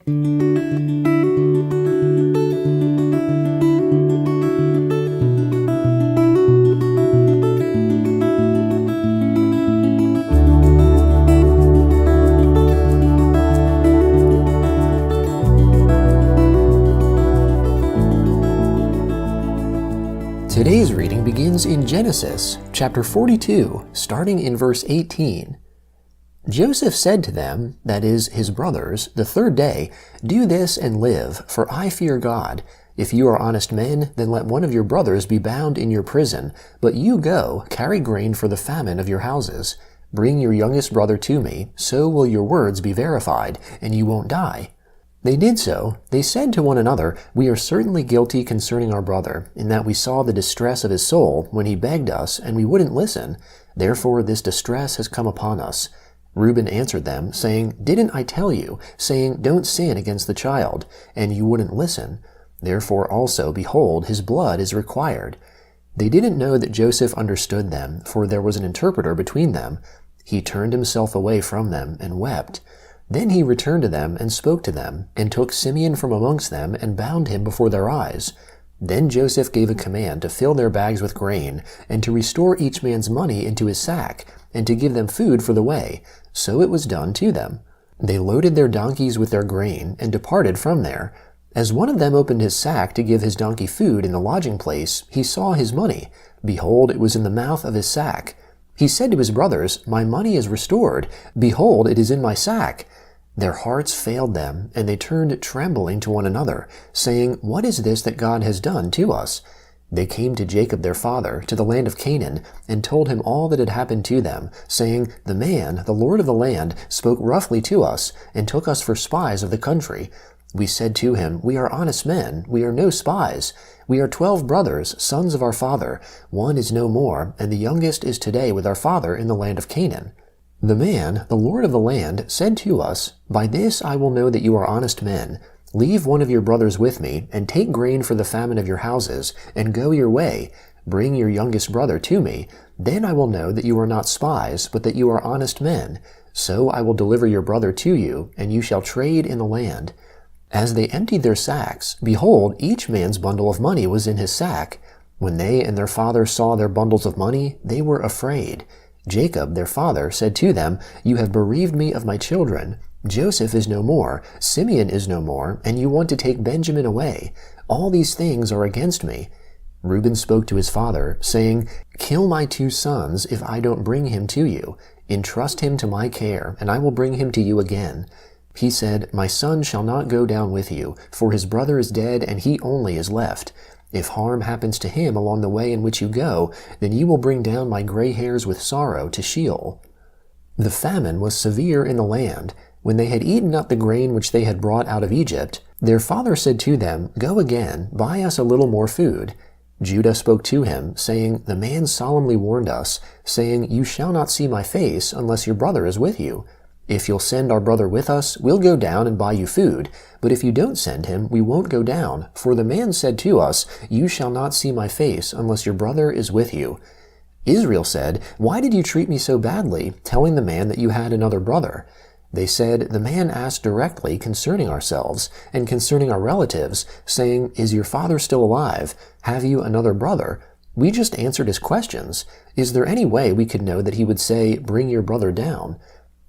Today's reading begins in Genesis, chapter 42, starting in verse 18. Joseph said to them, that is, his brothers, the third day, "Do this and live, for I fear God. If you are honest men, then let one of your brothers be bound in your prison, but you go, carry grain for the famine of your houses. Bring your youngest brother to me, so will your words be verified, and you won't die." They did so. They said to one another, "We are certainly guilty concerning our brother, in that we saw the distress of his soul when he begged us, and we wouldn't listen. Therefore this distress has come upon us." Reuben answered them, saying, "Didn't I tell you, saying, 'Don't sin against the child,' and you wouldn't listen? Therefore also, behold, his blood is required." They didn't know that Joseph understood them, for there was an interpreter between them. He turned himself away from them and wept. Then he returned to them and spoke to them, and took Simeon from amongst them and bound him before their eyes. Then Joseph gave a command to fill their bags with grain, and to restore each man's money into his sack, and to give them food for the way. So it was done to them. They loaded their donkeys with their grain, and departed from there. As one of them opened his sack to give his donkey food in the lodging place, he saw his money. Behold, it was in the mouth of his sack. He said to his brothers, "My money is restored. Behold, it is in my sack." Their hearts failed them, and they turned trembling to one another, saying, "What is this that God has done to us?" They came to Jacob their father, to the land of Canaan, and told him all that had happened to them, saying, "The man, the lord of the land, spoke roughly to us, and took us for spies of the country. We said to him, 'We are honest men, we are no spies. We are 12 brothers, sons of our father. One is no more, and the youngest is today with our father in the land of Canaan.' The man, the lord of the land, said to us, 'By this I will know that you are honest men. Leave one of your brothers with me, and take grain for the famine of your houses, and go your way. Bring your youngest brother to me. Then I will know that you are not spies, but that you are honest men. So I will deliver your brother to you, and you shall trade in the land.' As they emptied their sacks, behold, each man's bundle of money was in his sack. When they and their father saw their bundles of money, they were afraid. Jacob, their father, said to them, 'You have bereaved me of my children. Joseph is no more, Simeon is no more, and you want to take Benjamin away. All these things are against me.' Reuben spoke to his father, saying, 'Kill my 2 sons if I don't bring him to you. Entrust him to my care, and I will bring him to you again.' He said, 'My son shall not go down with you, for his brother is dead and he only is left. If harm happens to him along the way in which you go, then you will bring down my gray hairs with sorrow to Sheol.' The famine was severe in the land. When they had eaten up the grain which they had brought out of Egypt, their father said to them, 'Go again, buy us a little more food.' Judah spoke to him, saying, 'The man solemnly warned us, saying, You shall not see my face unless your brother is with you. If you'll send our brother with us, we'll go down and buy you food. But if you don't send him, we won't go down. For the man said to us, You shall not see my face unless your brother is with you.' Israel said, 'Why did you treat me so badly, telling the man that you had another brother?' They said, 'The man asked directly concerning ourselves and concerning our relatives, saying, Is your father still alive? Have you another brother? We just answered his questions. Is there any way we could know that he would say, Bring your brother down?'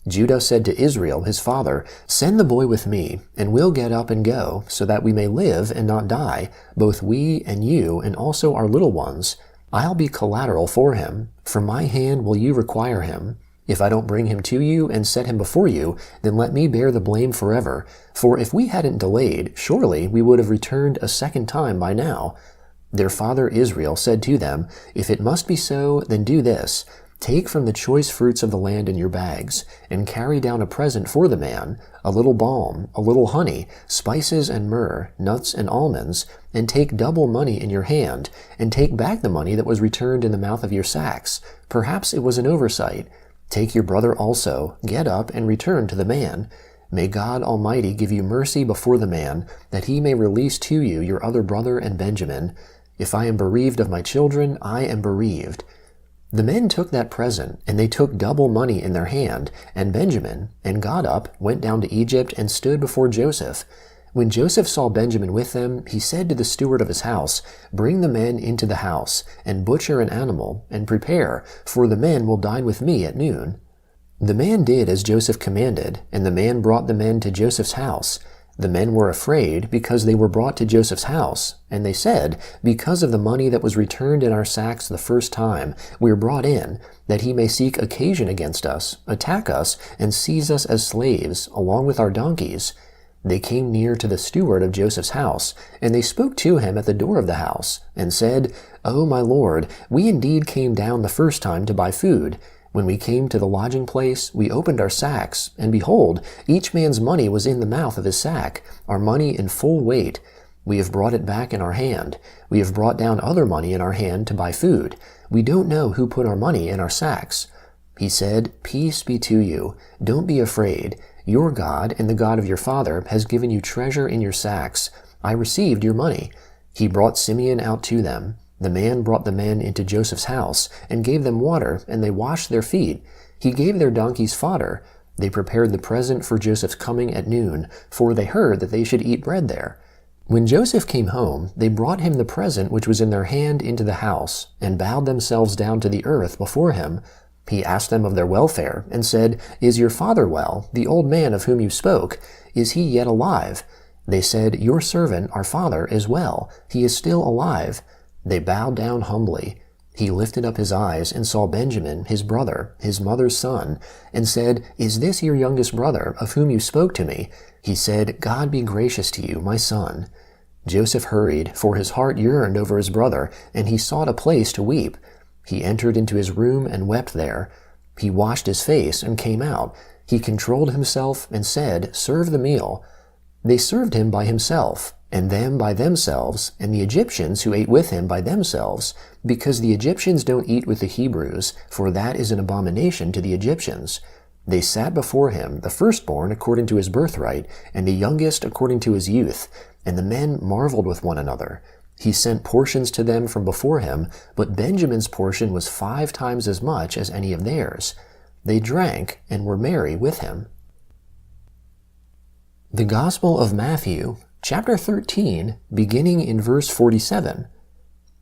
Judah said to Israel, his father, 'Send the boy with me, and we'll get up and go, so that we may live and not die, both we and you, and also our little ones. I'll be collateral for him. From my hand will you require him. If I don't bring him to you and set him before you, then let me bear the blame forever. For if we hadn't delayed, surely we would have returned a second time by now.' Their father Israel said to them, 'If it must be so, then do this. Take from the choice fruits of the land in your bags, and carry down a present for the man, a little balm, a little honey, spices and myrrh, nuts and almonds, and take double money in your hand, and take back the money that was returned in the mouth of your sacks. Perhaps it was an oversight. Take your brother also, get up and return to the man. May God Almighty give you mercy before the man, that he may release to you your other brother and Benjamin. If I am bereaved of my children, I am bereaved.' The men took that present, and they took double money in their hand, and Benjamin, and got up, went down to Egypt, and stood before Joseph. When Joseph saw Benjamin with them, he said to the steward of his house, "Bring the men into the house, and butcher an animal, and prepare, for the men will dine with me at noon." The man did as Joseph commanded, and the man brought the men to Joseph's house. The men were afraid because they were brought to Joseph's house, and they said, "Because of the money that was returned in our sacks the first time, we are brought in, that he may seek occasion against us, attack us, and seize us as slaves, along with our donkeys." They came near to the steward of Joseph's house, and they spoke to him at the door of the house, and said, "O my lord, we indeed came down the first time to buy food. When we came to the lodging place, we opened our sacks, and behold, each man's money was in the mouth of his sack, our money in full weight. We have brought it back in our hand. We have brought down other money in our hand to buy food. We don't know who put our money in our sacks." He said, "Peace be to you. Don't be afraid. Your God and the God of your father has given you treasure in your sacks. I received your money." He brought Simeon out to them. The man brought the men into Joseph's house, and gave them water, and they washed their feet. He gave their donkeys fodder. They prepared the present for Joseph's coming at noon, for they heard that they should eat bread there. When Joseph came home, they brought him the present which was in their hand into the house, and bowed themselves down to the earth before him. He asked them of their welfare, and said, "Is your father well, the old man of whom you spoke? Is he yet alive?" They said, "Your servant, our father, is well. He is still alive." They bowed down humbly. He lifted up his eyes and saw Benjamin, his brother, his mother's son, and said, "Is this your youngest brother, of whom you spoke to me?" He said, "God be gracious to you, my son." Joseph hurried, for his heart yearned over his brother, and he sought a place to weep. He entered into his room and wept there. He washed his face and came out. He controlled himself and said, "Serve the meal." They served him by himself, and them by themselves, and the Egyptians who ate with him by themselves, because the Egyptians don't eat with the Hebrews, for that is an abomination to the Egyptians. They sat before him, the firstborn according to his birthright, and the youngest according to his youth, and the men marveled with one another. He sent portions to them from before him, but Benjamin's portion was 5 times as much as any of theirs. They drank and were merry with him. The Gospel of Matthew, chapter 13, beginning in verse 47.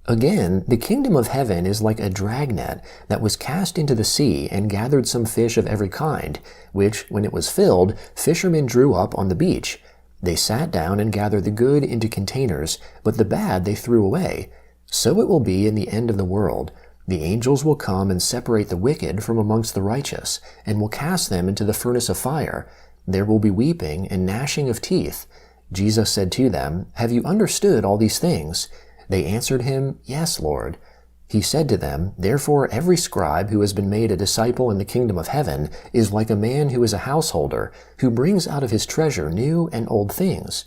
Again, the kingdom of heaven is like a dragnet that was cast into the sea and gathered some fish of every kind, which, when it was filled, fishermen drew up on the beach. They sat down and gathered the good into containers, but the bad they threw away. So it will be in the end of the world. The angels will come and separate the wicked from amongst the righteous, and will cast them into the furnace of fire. There will be weeping and gnashing of teeth. Jesus said to them, "Have you understood all these things?" They answered him, "Yes, Lord." He said to them, "Therefore every scribe who has been made a disciple in the kingdom of heaven is like a man who is a householder, who brings out of his treasure new and old things."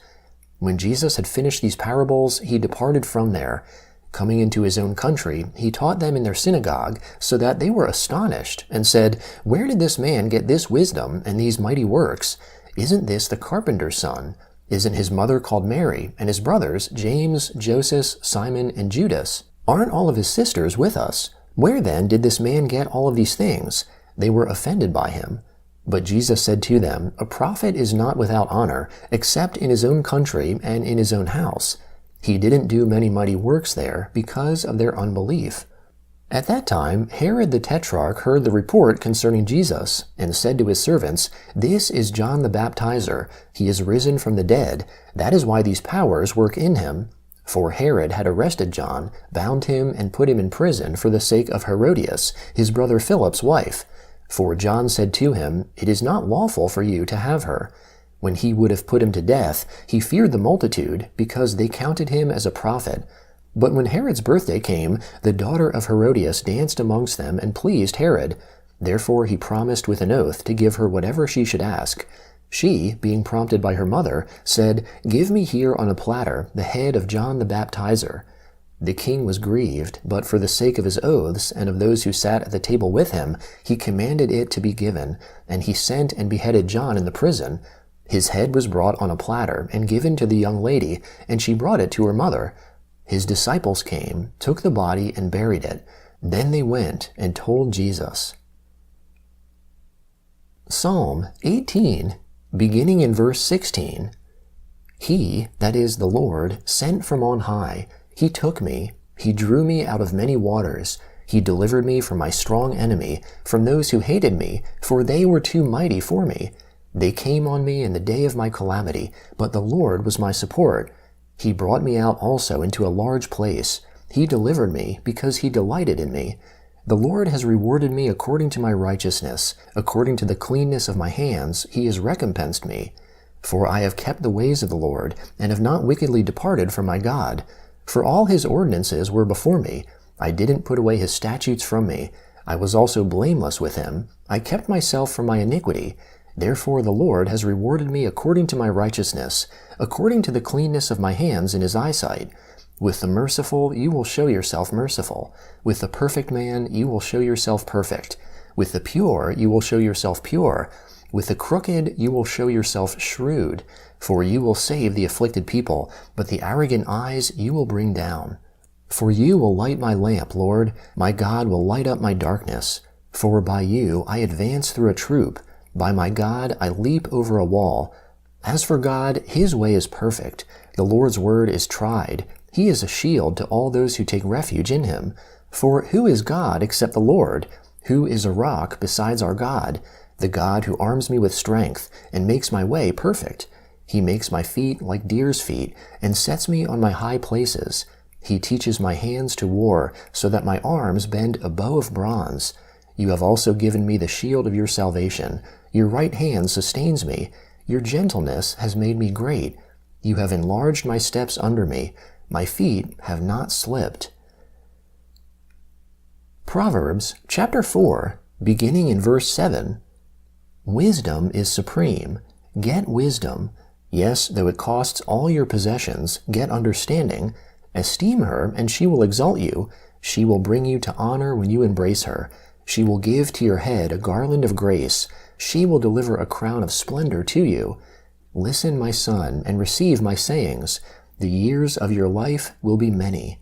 When Jesus had finished these parables, he departed from there. Coming into his own country, he taught them in their synagogue, so that they were astonished, and said, "Where did this man get this wisdom and these mighty works? Isn't this the carpenter's son? Isn't his mother called Mary, and his brothers, James, Joseph, Simon, and Judas? Aren't all of his sisters with us? Where then did this man get all of these things?" They were offended by him. But Jesus said to them, "A prophet is not without honor, except in his own country and in his own house." He didn't do many mighty works there because of their unbelief. At that time, Herod the Tetrarch heard the report concerning Jesus, and said to his servants, "This is John the Baptizer. He is risen from the dead. That is why these powers work in him." For Herod had arrested John, bound him, and put him in prison for the sake of Herodias, his brother Philip's wife. For John said to him, "It is not lawful for you to have her." When he would have put him to death, he feared the multitude, because they counted him as a prophet. But when Herod's birthday came, the daughter of Herodias danced amongst them and pleased Herod. Therefore he promised with an oath to give her whatever she should ask. She, being prompted by her mother, said, "Give me here on a platter the head of John the Baptizer." The king was grieved, but for the sake of his oaths and of those who sat at the table with him, he commanded it to be given, and he sent and beheaded John in the prison. His head was brought on a platter and given to the young lady, and she brought it to her mother. His disciples came, took the body, and buried it. Then they went and told Jesus. Psalm 18, beginning in verse 16. He, that is the Lord, sent from on high. He took me. He drew me out of many waters. He delivered me from my strong enemy, from those who hated me, for they were too mighty for me. They came on me in the day of my calamity, but the Lord was my support. He brought me out also into a large place. He delivered me because he delighted in me. The Lord has rewarded me according to my righteousness. According to the cleanness of my hands, he has recompensed me. For I have kept the ways of the Lord, and have not wickedly departed from my God. For all his ordinances were before me. I didn't put away his statutes from me. I was also blameless with him. I kept myself from my iniquity. Therefore the Lord has rewarded me according to my righteousness, according to the cleanness of my hands in his eyesight. With the merciful you will show yourself merciful. With the perfect man you will show yourself perfect. With the pure you will show yourself pure. With the crooked you will show yourself shrewd. For you will save the afflicted people, but the arrogant eyes you will bring down. For you will light my lamp, Lord. My God will light up my darkness. For by you I advance through a troop. By my God I leap over a wall. As for God, his way is perfect. The Lord's word is tried. He is a shield to all those who take refuge in him. For who is God except the Lord? Who is a rock besides our God? The God who arms me with strength and makes my way perfect. He makes my feet like deer's feet and sets me on my high places. He teaches my hands to war so that my arms bend a bow of bronze. You have also given me the shield of your salvation. Your right hand sustains me. Your gentleness has made me great. You have enlarged my steps under me. My feet have not slipped. Proverbs chapter 4, beginning in verse 7. Wisdom is supreme. Get wisdom. Yes, though it costs all your possessions, get understanding. Esteem her, and she will exalt you. She will bring you to honor when you embrace her. She will give to your head a garland of grace. She will deliver a crown of splendor to you. Listen, my son, and receive my sayings. The years of your life will be many.